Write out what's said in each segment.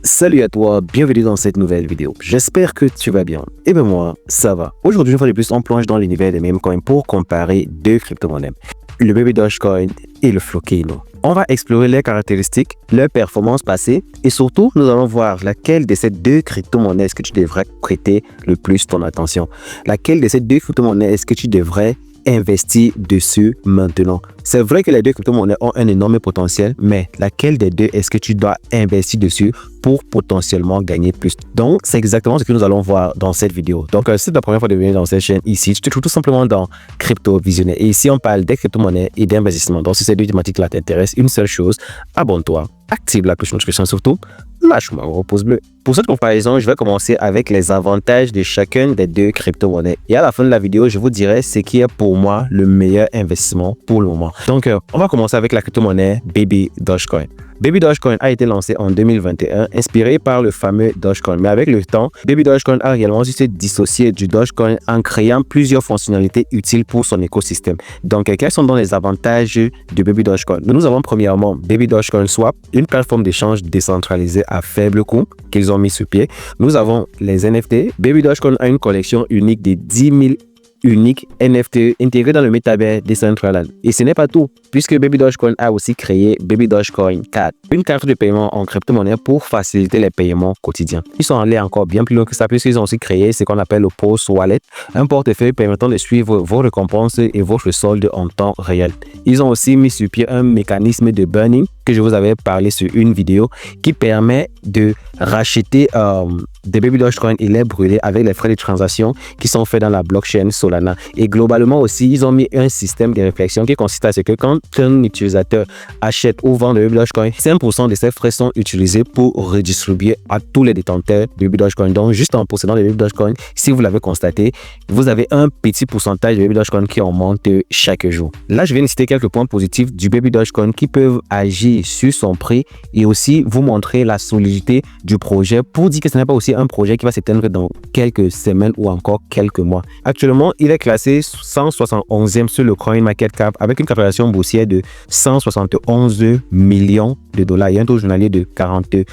Salut à toi, bienvenue dans cette nouvelle vidéo. J'espère que tu vas bien. Et ben moi, ça va. Aujourd'hui, une fois de plus, on plonge dans l'univers des meme coins pour comparer deux crypto-monnaies, le Baby Dogecoin et le Floki Inu. On va explorer leurs caractéristiques, leurs performances passées et surtout, nous allons voir laquelle de ces deux crypto-monnaies est-ce que tu devrais prêter le plus ton attention. Laquelle de ces deux crypto-monnaies est-ce que tu devrais investir dessus maintenant. C'est vrai que les deux crypto-monnaies ont un énorme potentiel, mais laquelle des deux est-ce que tu dois investir dessus pour potentiellement gagner plus? Donc, c'est exactement ce que nous allons voir dans cette vidéo. Donc, si c'est la première fois de venir dans cette chaîne ici, tu te trouves tout simplement dans Crypto Visionnaire. Et ici, on parle des crypto-monnaies et d'investissement. Donc, si ces deux thématiques-là t'intéressent, une seule chose, abonne-toi, active la cloche de notification, surtout, lâche-moi un gros pouce bleu. Pour cette comparaison, je vais commencer avec les avantages de chacune des deux crypto-monnaies. Et à la fin de la vidéo, je vous dirai ce qui est pour moi le meilleur investissement pour le moment. Donc, on va commencer avec la crypto-monnaie Baby Dogecoin. Baby Dogecoin a été lancé en 2021, inspiré par le fameux Dogecoin. Mais avec le temps, Baby Dogecoin a réellement dû se dissocier du Dogecoin en créant plusieurs fonctionnalités utiles pour son écosystème. Donc, quels sont donc les avantages de Baby Dogecoin? Nous avons premièrement Baby Dogecoin Swap, une plateforme d'échange décentralisée à faible coût qu'ils ont mis sur pied. Nous avons les NFT. Baby Dogecoin a une collection unique de 10 000 unique NFT intégré dans le métavers Decentraland. Et ce n'est pas tout, puisque Baby Dogecoin a aussi créé Baby Dogecoin Card, une carte de paiement en crypto-monnaie pour faciliter les paiements quotidiens. Ils sont allés encore bien plus loin que ça, puisqu'ils ont aussi créé ce qu'on appelle le Pulse Wallet, un portefeuille permettant de suivre vos récompenses et votre solde en temps réel. Ils ont aussi mis sur pied un mécanisme de burning que je vous avais parlé sur une vidéo qui permet de racheter des Baby Dogecoin et les brûler avec les frais de transaction qui sont faits dans la blockchain Solana. Et globalement aussi, ils ont mis un système de réflexion qui consiste à ce que quand un utilisateur achète ou vend de Baby Dogecoin, 5% de ces frais sont utilisés pour redistribuer à tous les détenteurs de Baby Dogecoin. Donc, juste en possédant des Baby Dogecoin, si vous l'avez constaté, vous avez un petit pourcentage de Baby Dogecoin qui augmente chaque jour. Là, je viens de citer quelques points positifs du Baby Dogecoin qui peuvent agir sur son prix et aussi vous montrer la solidité du projet pour dire que ce n'est pas aussi un projet qui va s'éteindre dans quelques semaines ou encore quelques mois. Actuellement, il est classé 171e sur le CoinMarketCap avec une capitalisation boursière de 171 millions de dollars et un taux journalier de 42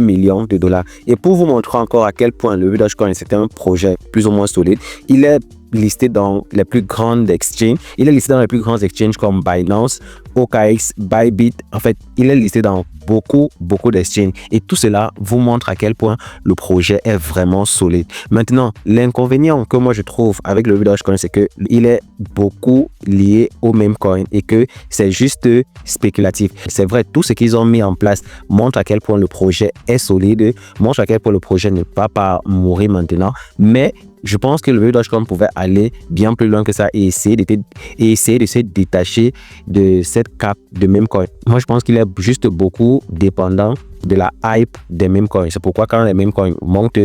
millions de dollars. Et pour vous montrer encore à quel point le Baby Dogecoin c'est un projet plus ou moins solide, il est listé dans les plus grandes exchanges. Il est listé dans les plus grands exchanges comme Binance, OKX, Bybit. En fait, il est listé dans beaucoup d'exchanges. Et tout cela vous montre à quel point le projet est vraiment solide. Maintenant, l'inconvénient que moi je trouve avec le Baby Dogecoin, c'est qu'il est beaucoup lié au meme coin et que c'est juste spéculatif. C'est vrai, tout ce qu'ils ont mis en place montre à quel point le projet est solide, montre à quel point le projet ne va pas mourir maintenant. Mais je pense que le Baby Dogecoin pouvait aller bien plus loin que ça et essayer de se détacher de cette cape de meme coin. Moi, je pense qu'il est juste beaucoup dépendant de la hype des meme coins. C'est pourquoi quand les meme coins montent,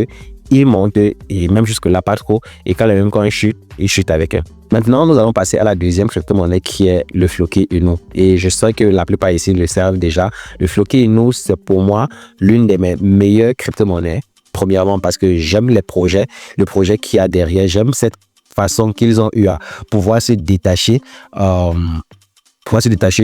ils montent et même jusque-là pas trop. Et quand les meme coins chutent, ils chutent avec eux. Maintenant, nous allons passer à la deuxième crypto-monnaie qui est le Floki Inu. Et je sais que la plupart ici le savent déjà. Le Floki Inu, c'est pour moi l'une des mes meilleures crypto-monnaies. Premièrement, parce que j'aime le projet qu'il y a derrière. J'aime cette façon qu'ils ont eu à pouvoir se détacher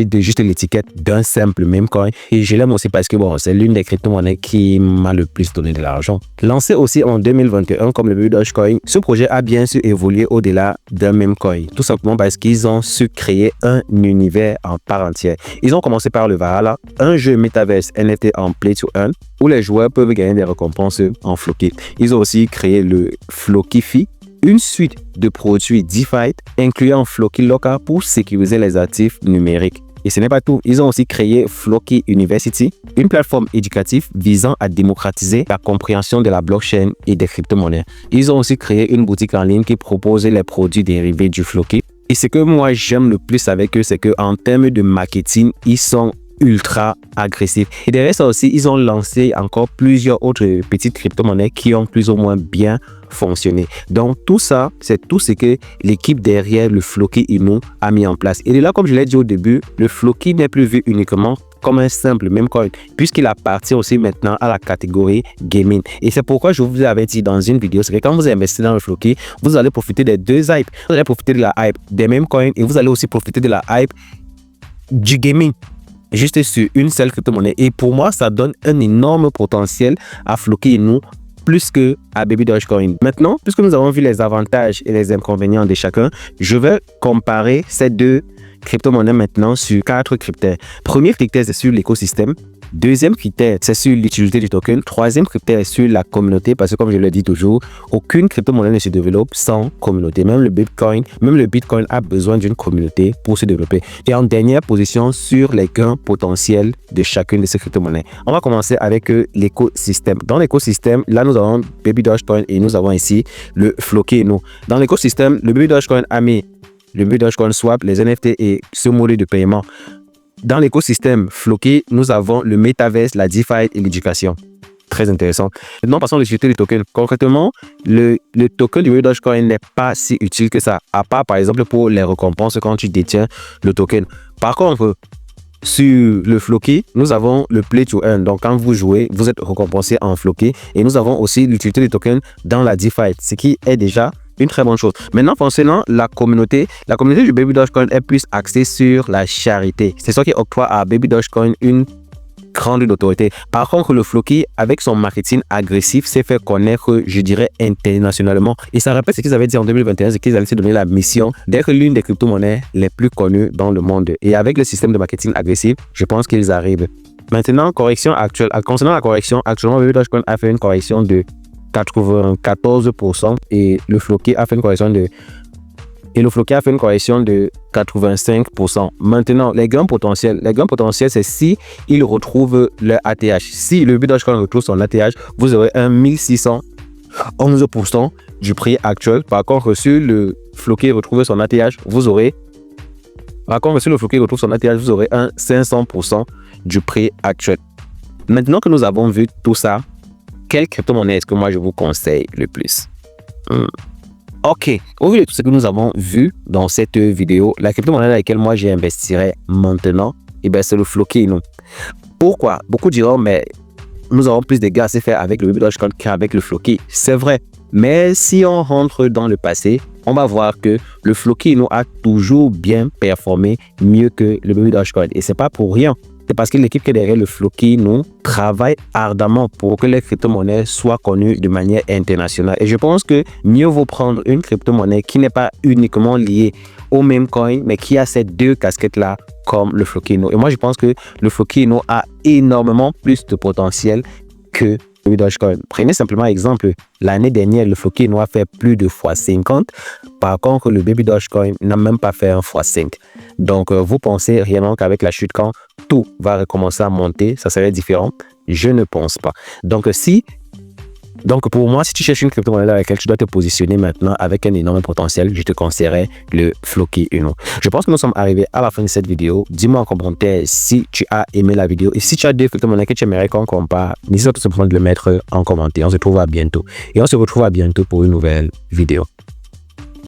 de juste l'étiquette d'un simple meme coin. Et je l'aime aussi parce que bon, c'est l'une des crypto-monnaies qui m'a le plus donné de l'argent. Lancé aussi en 2021 comme le Baby Dogecoin, ce projet a bien su évoluer au-delà d'un meme coin. Tout simplement parce qu'ils ont su créer un univers en part entière. Ils ont commencé par le Valhalla, un jeu Metaverse NFT en Play to Earn, où les joueurs peuvent gagner des récompenses en Floki. Ils ont aussi créé le Flokifi, une suite de produits DeFi incluant Floki Locker pour sécuriser les actifs numériques. Et ce n'est pas tout, ils ont aussi créé Floki University, une plateforme éducative visant à démocratiser la compréhension de la blockchain et des crypto-monnaies. Ils ont aussi créé une boutique en ligne qui propose les produits dérivés du Floki. Et ce que moi j'aime le plus avec eux, c'est qu'en termes de marketing, ils sont ultra agressif. Et derrière ça aussi, ils ont lancé encore plusieurs autres petites crypto-monnaies qui ont plus ou moins bien fonctionné. Donc tout ça, c'est tout ce que l'équipe derrière le Floki Inu a mis en place. Et de là, comme je l'ai dit au début, le Floki n'est plus vu uniquement comme un simple meme coin, puisqu'il appartient aussi maintenant à la catégorie gaming. Et c'est pourquoi je vous avais dit dans une vidéo, c'est que quand vous investissez dans le Floki, vous allez profiter des deux hypes. Vous allez profiter de la hype des meme coins et vous allez aussi profiter de la hype du gaming. juste sur une seule crypto-monnaie. Et pour moi, ça donne un énorme potentiel à Floki Inu plus que à Baby Dogecoin. Maintenant, puisque nous avons vu les avantages et les inconvénients de chacun, je vais comparer ces deux crypto-monnaies maintenant sur 4 critères. Premier critère, c'est sur l'écosystème. Deuxième critère, c'est sur l'utilité du token. Troisième critère est sur la communauté, parce que comme je le dis toujours, aucune crypto-monnaie ne se développe sans communauté. Même le Bitcoin a besoin d'une communauté pour se développer. Et en dernière position, sur les gains potentiels de chacune de ces crypto-monnaies. On va commencer avec l'écosystème. Dans l'écosystème, là, nous avons Baby Dogecoin et nous avons ici le Floki Inu. Dans l'écosystème, le Baby Dogecoin a mis le Baby Dogecoin Swap, les NFT et ce modèle de paiement. Dans l'écosystème Floki, nous avons le Metaverse, la DeFi et l'éducation. Très intéressant. Maintenant, passons à l'utilité du token. Concrètement, le token du Dogecoin n'est pas si utile que ça, à part par exemple pour les récompenses quand tu détiens le token. Par contre, sur le Floki, nous avons le Play to Earn. Donc, quand vous jouez, vous êtes récompensé en Floki. Et nous avons aussi l'utilité du token dans la DeFi, ce qui est déjà une très bonne chose. Maintenant, concernant la communauté du Baby Dogecoin est plus axée sur la charité. C'est ça qui octroie à Baby Dogecoin une grande autorité. Par contre, le Floki, avec son marketing agressif, s'est fait connaître, je dirais, internationalement. Et ça rappelle ce qu'ils avaient dit en 2021, c'est qu'ils allaient se donner la mission d'être l'une des crypto-monnaies les plus connues dans le monde. Et avec le système de marketing agressif, je pense qu'ils arrivent. Maintenant, correction actuelle. Concernant la correction, actuellement, Baby Dogecoin a fait une correction de 94% et le Floki a fait une correction de 85%. Maintenant, les gains potentiels, c'est si ils retrouvent leur ATH. Si le Baby Dogecoin retrouve son ATH, vous aurez un 1611% du prix actuel. Par contre, si le Floki retrouve son ATH, vous aurez un 500% du prix actuel. Maintenant que nous avons vu tout ça, quelle crypto-monnaie est-ce que moi je vous conseille le plus? Ok, au vu de tout ce que nous avons vu dans cette vidéo, la crypto-monnaie dans laquelle moi j'investirais maintenant, c'est le Floki Inu. Pourquoi? Beaucoup diront, mais nous avons plus de gains à se faire avec le Baby Dogecoin qu'avec le Floki. C'est vrai, mais si on rentre dans le passé, on va voir que le Floki Inu a toujours bien performé mieux que le Baby Dogecoin. Et c'est pas pour rien. C'est parce que l'équipe qui est derrière le Floki Inu travaille ardemment pour que les crypto-monnaies soient connues de manière internationale. Et je pense que mieux vaut prendre une crypto-monnaie qui n'est pas uniquement liée au même coin, mais qui a ces deux casquettes-là comme le Floki Inu. Et moi, je pense que le Floki Inu a énormément plus de potentiel que le Dogecoin. Prenez simplement exemple, l'année dernière, le Floki Inu a fait plus de x50. Par contre, le Baby Dogecoin n'a même pas fait un x5. Donc, vous pensez réellement qu'avec la chute, quand tout va recommencer à monter, ça serait différent? Je ne pense pas. Donc, pour moi, si tu cherches une crypto-monnaie dans laquelle tu dois te positionner maintenant avec un énorme potentiel, je te conseillerais le Floki Inu. Je pense que nous sommes arrivés à la fin de cette vidéo. Dis-moi en commentaire si tu as aimé la vidéo et si tu as des crypto-monnaies que tu aimerais qu'on compare, n'hésite pas tout simplement de le mettre en commentaire. On se retrouve à bientôt. Et on se retrouve à bientôt pour une nouvelle vidéo.